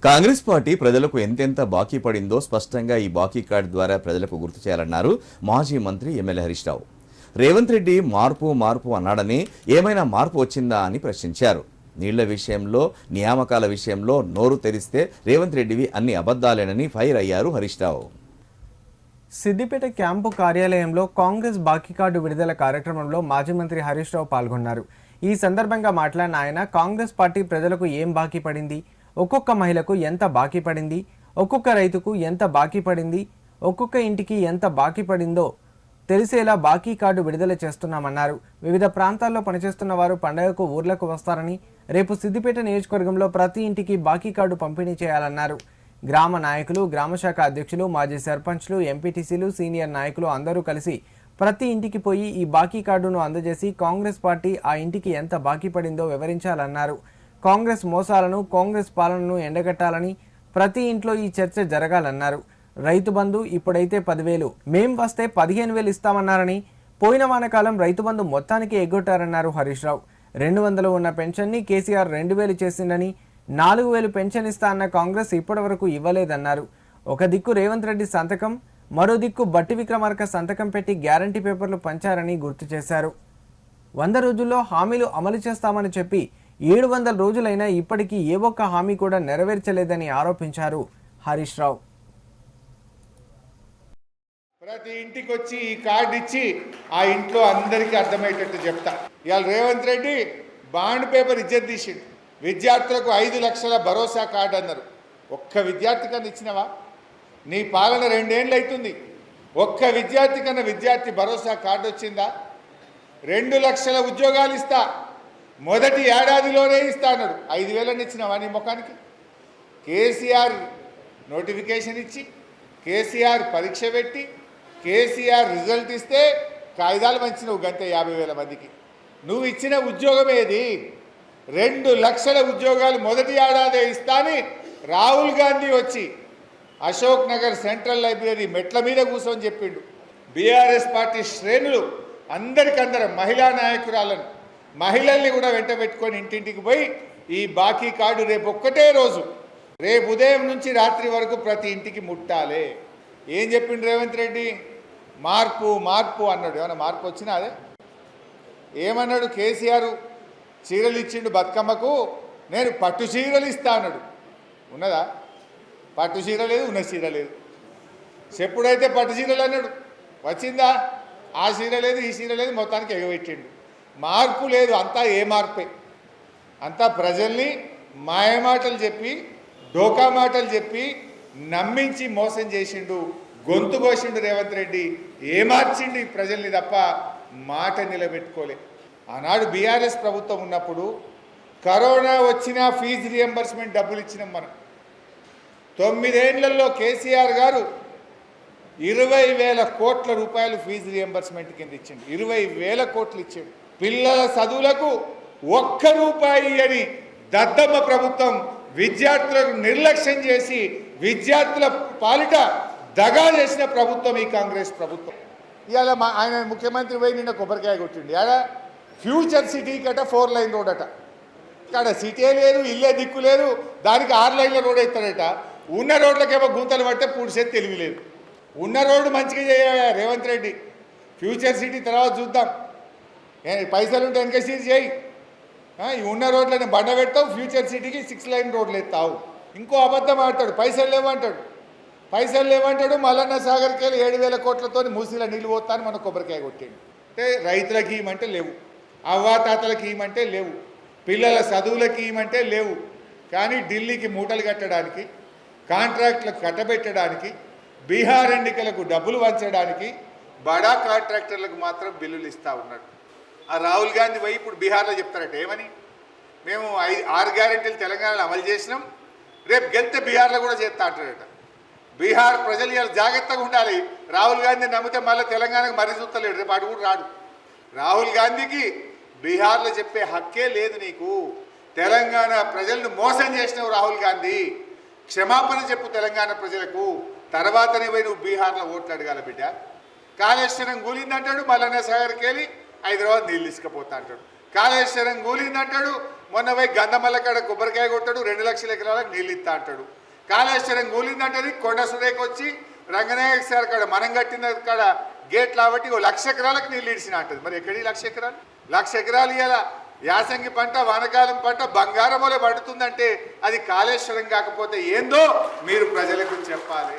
Congress party ప్రజలకు ఎంతెంత బాకీ పడిందో స్పష్టంగా ఈ బాకీ కార్డు ద్వారా ప్రజలకు గుర్తు చేయాలన్నారు మాజీ మంత్రి ఎమ్మెల్యే హరీష్ రావు. రేవంత్ రెడ్డి మార్పు మార్పు అన్నాడని ఏమైనా మార్పు వచ్చిందా అని ప్రశ్నించారు. నీళ్ల విషయంలో, నియామకాల విషయంలో నోరు తెరిస్తే రేవంత్ రెడ్డివి అన్ని అబద్ధాలేనని ఫైర్ అయ్యారు హరీష్ రావు. సిద్దిపేట క్యాంపు కార్యాలయంలో కాంగ్రెస్ బాకీ కార్డు విడుదల కార్యక్రమంలో మాజీ మంత్రి హరీష్ రావు పాల్గొన్నారు. ఈ సందర్భంగా మాట్లాడిన ఆయన కాంగ్రెస్ పార్టీ ప్రజలకు ఏం బాకీ పడింది, ఒక్కొక్క మహిళకు ఎంత బాకీ పడింది, ఒక్కొక్క రైతుకు ఎంత బాకీ పడింది, ఒక్కొక్క ఇంటికి ఎంత బాకీ పడిందో తెలిసేలా బాకీ కార్డు విడుదల చేస్తున్నామన్నారు. వివిధ ప్రాంతాల్లో పనిచేస్తున్న వారు పండుగకు ఊర్లకు వస్తారని, రేపు సిద్దిపేట నియోజకవర్గంలో ప్రతి ఇంటికి బాకీ కార్డు పంపిణీ చేయాలన్నారు. గ్రామ నాయకులు, గ్రామశాఖ అధ్యక్షులు, మాజీ సర్పంచ్లు, ఎంపీటీసీలు, సీనియర్ నాయకులు అందరూ కలిసి ప్రతి ఇంటికి పోయి ఈ బాకీ కార్డును అందజేసి కాంగ్రెస్ పార్టీ ఆ ఇంటికి ఎంత బాకీ పడిందో వివరించాలన్నారు. కాంగ్రెస్ మోసాలను, కాంగ్రెస్ పాలనను ఎండగట్టాలని ప్రతి ఇంట్లో ఈ చర్చ జరగాలన్నారు. రైతు బంధు ఇప్పుడైతే 10,000, మేం వస్తే 15,000 ఇస్తామన్నారని, పోయిన వానకాలం రైతు బంధు మొత్తానికి ఎగ్గొట్టారన్నారు హరీష్ రావు. 200 ఉన్న పెన్షన్ని కేసీఆర్ 2,000 చేసిందని, 4,000 పెన్షన్ ఇస్తా అన్న కాంగ్రెస్ ఇప్పటి వరకు ఇవ్వలేదన్నారు. ఒక దిక్కు రేవంత్ రెడ్డి సంతకం, మరో దిక్కు బట్టి విక్రమార్క సంతకం పెట్టి గ్యారంటీ పేపర్లు పంచారని గుర్తు చేశారు. 100 రోజుల్లో హామీలు అమలు చేస్తామని చెప్పి 700 రోజులైనా ఇప్పటికీ ఏ ఒక్క హామీ కూడా నెరవేర్చలేదని ఆరోపించారు హరీష్ రావు. ప్రతి ఇంటికి వచ్చి ఈ కార్డు ఇచ్చి ఆ ఇంట్లో అందరికీ అర్థమయ్యేటట్టు చెప్తా. ఇవాళ రేవంత్ రెడ్డి బాండ్ పేపర్ ఇజ్జత్ తీసిండు. విద్యార్థులకు 5 లక్షల భరోసా కార్డు అన్నారు. ఒక్క విద్యార్థి కన్నా ఇచ్చినవా? నీ పాలన 2 ఏళ్ళు అవుతుంది. ఒక్క విద్యార్థి కన్నా విద్యార్థి భరోసా కార్డు వచ్చిందా? 2 లక్షల ఉద్యోగాలు ఇస్తా, మొదటి ఏడాదిలోనే ఇస్తా అన్నాడు. 5,000 ఇచ్చినవా నీ ముఖానికి? కేసీఆర్ నోటిఫికేషన్ ఇచ్చి, కేసీఆర్ పరీక్ష పెట్టి, కేసీఆర్ రిజల్ట్ ఇస్తే కాగితాలు పంచినవు గంతే 50,000 మందికి. నువ్వు ఇచ్చిన ఉద్యోగం ఏది? 2 లక్షల ఉద్యోగాలు మొదటి ఏడాదే ఇస్తాని రాహుల్ గాంధీ వచ్చి అశోక్ నగర్ సెంట్రల్ లైబ్రరీ మెట్ల మీద కూర్చొని చెప్పిండు. బీఆర్ఎస్ పార్టీ శ్రేణులు అందరికందరం మహిళా నాయకురాలను, మహిళల్ని కూడా వెంట పెట్టుకొని ఇంటింటికి పోయి ఈ బాకీ కార్డు రేపు ఒక్కటే రోజు, రేపు ఉదయం నుంచి రాత్రి వరకు ప్రతి ఇంటికి ముట్టాలి. ఏం చెప్పిండు రేవంత్ రెడ్డి? మార్పు మార్పు అన్నాడు. ఏమన్నా మార్పు వచ్చినా? అదే ఏమన్నాడు? కేసీఆర్ చీరలు ఇచ్చిండు బతుకమ్మకు, నేను పట్టు చీరలు ఇస్తా అన్నాడు. ఉన్నదా? పట్టు చీర లేదు, ఉన్న చీర లేదు. చెప్పుడైతే పట్టు చీరలు అన్నాడు, వచ్చిందా? ఆ చీర లేదు, ఈ చీర లేదు, మొత్తానికి ఎగబెట్టిండు. మార్పు లేదు. అంతా ఏ మార్పే? అంతా ప్రజల్ని మాయమాటలు చెప్పి, డోకా మాటలు చెప్పి నమ్మించి మోసం చేసిండు, గొంతు కోసిండు రేవంత్ రెడ్డి. ఏ మార్చిండు ఈ ప్రజల్ని తప్ప మాట నిలబెట్టుకోలే. ఆనాడు బీఆర్ఎస్ ప్రభుత్వం ఉన్నప్పుడు కరోనా వచ్చినా ఫీజు రియంబర్స్మెంట్ డబ్బులు ఇచ్చినాం మనం. 9 ఏళ్లలో కేసీఆర్ గారు 20,000 కోట్ల రూపాయలు ఫీజు రియంబర్స్మెంట్ కింద ఇచ్చిండు. 20,000 కోట్లు ఇచ్చాడు. పిల్లల చదువులకు 1 రూపాయి అని దద్దమ్మ ప్రభుత్వం విద్యార్థులకు నిర్లక్ష్యం చేసి విద్యార్థుల పాలిట దగా చేసిన ప్రభుత్వం ఈ కాంగ్రెస్ ప్రభుత్వం. ఇవాళ ఆయన ముఖ్యమంత్రి పోయి నిన్న కొబ్బరికాయ కొట్టిండు. ఆడ ఫ్యూచర్ సిటీ కట 4 లైన్ రోడ్ అట. ఇక్కడ సిటీ లేదు, ఇల్లే దిక్కు లేదు, దానికి 6 లైన్ల రోడ్ అవుతాడట. ఉన్న రోడ్లకేమో గుంతలు పడితే పూడ్చేది తెలివి లేదు. ఉన్న రోడ్డు మంచిగా చేయ రేవంత్ రెడ్డి. ఫ్యూచర్ సిటీ తర్వాత చూద్దాం, పైసలుంటే ఎన్కేసీ చేయి. ఈ ఉన్న రోడ్లను బండ పెడతావు, ఫ్యూచర్ సిటీకి 6 లైన్ రోడ్లు ఎత్తావు. ఇంకో అబద్ధం ఆడతాడు, పైసలు లేవంటాడు. పైసలు లేవంటాడు. మల్లన్న సాగర్కి వెళ్ళి 7,000 కోట్లతో మూసీలో నీళ్ళు పోతాను మన కొబ్బరికాయ కొట్టాడు. అంటే రైతులకి ఇవ్వమంటే లేవు, అవ్వాతాతలకి ఇవ్వమంటే లేవు, పిల్లల చదువులకి ఇవ్వమంటే లేవు. కానీ ఢిల్లీకి మూటలు కట్టడానికి, కాంట్రాక్టులకు కట్టబెట్టడానికి, బీహార్ ఎన్నికలకు డబ్బులు వంచడానికి బడా కాంట్రాక్టర్లకు మాత్రం బిల్లులు ఇస్తూ ఉన్నాడు. ఆ రాహుల్ గాంధీ పోయి ఇప్పుడు బీహార్లో చెప్తారట ఏమని? మేము 6 గ్యారెంటీలు తెలంగాణలో అమలు చేసినాం, రేపు గెలితే బీహార్లో కూడా చేస్తా అంటారట. బీహార్ ప్రజలు ఇలా జాగ్రత్తగా ఉండాలి. రాహుల్ గాంధీ నమ్మితే మళ్ళీ తెలంగాణకు మరీ చూస్తలేడు, రేపు అటు కూడా రాడు. రాహుల్ గాంధీకి బీహార్లో చెప్పే హక్కే లేదు నీకు. తెలంగాణ ప్రజలను మోసం చేసినావు రాహుల్ గాంధీ. క్షమాపణ చెప్పు తెలంగాణ ప్రజలకు, తర్వాతనే పోయి నువ్వు బీహార్లో ఓట్లు అడగాల బిడ్డ. కాళేశ్వరం కూలిందంటాడు, మల్లన్న సాగర్కి వెళ్ళి హైదరాబాద్ నీళ్ళు తీసుకుపోతా అంటాడు. కాళేశ్వరం కూలిందంటాడు, మొన్న పోయి గంధమల్ల కాడ కొబ్బరికాయ కొట్టాడు, 2 లక్షల ఎకరాలకు నీళ్ళు ఇస్తా అంటాడు. కాళేశ్వరం కూలిందంటది, కొండ సురేఖ వచ్చి రంగనాయక సార్ కాడ మనం కట్టిన కాడ గేట్లు కాబట్టి 1 లక్ష ఎకరాలకు నీళ్ళు ఇడిచిన అంటది. మరి ఎక్కడి 1 లక్ష ఎకరాలు? 1 లక్ష ఎకరాలు ఇవ్వాల యాసంగి పంట, వానకాలం పంట బంగారం వలె పడుతుందంటే అది కాళేశ్వరం కాకపోతే ఏందో మీరు ప్రజలకు చెప్పాలి.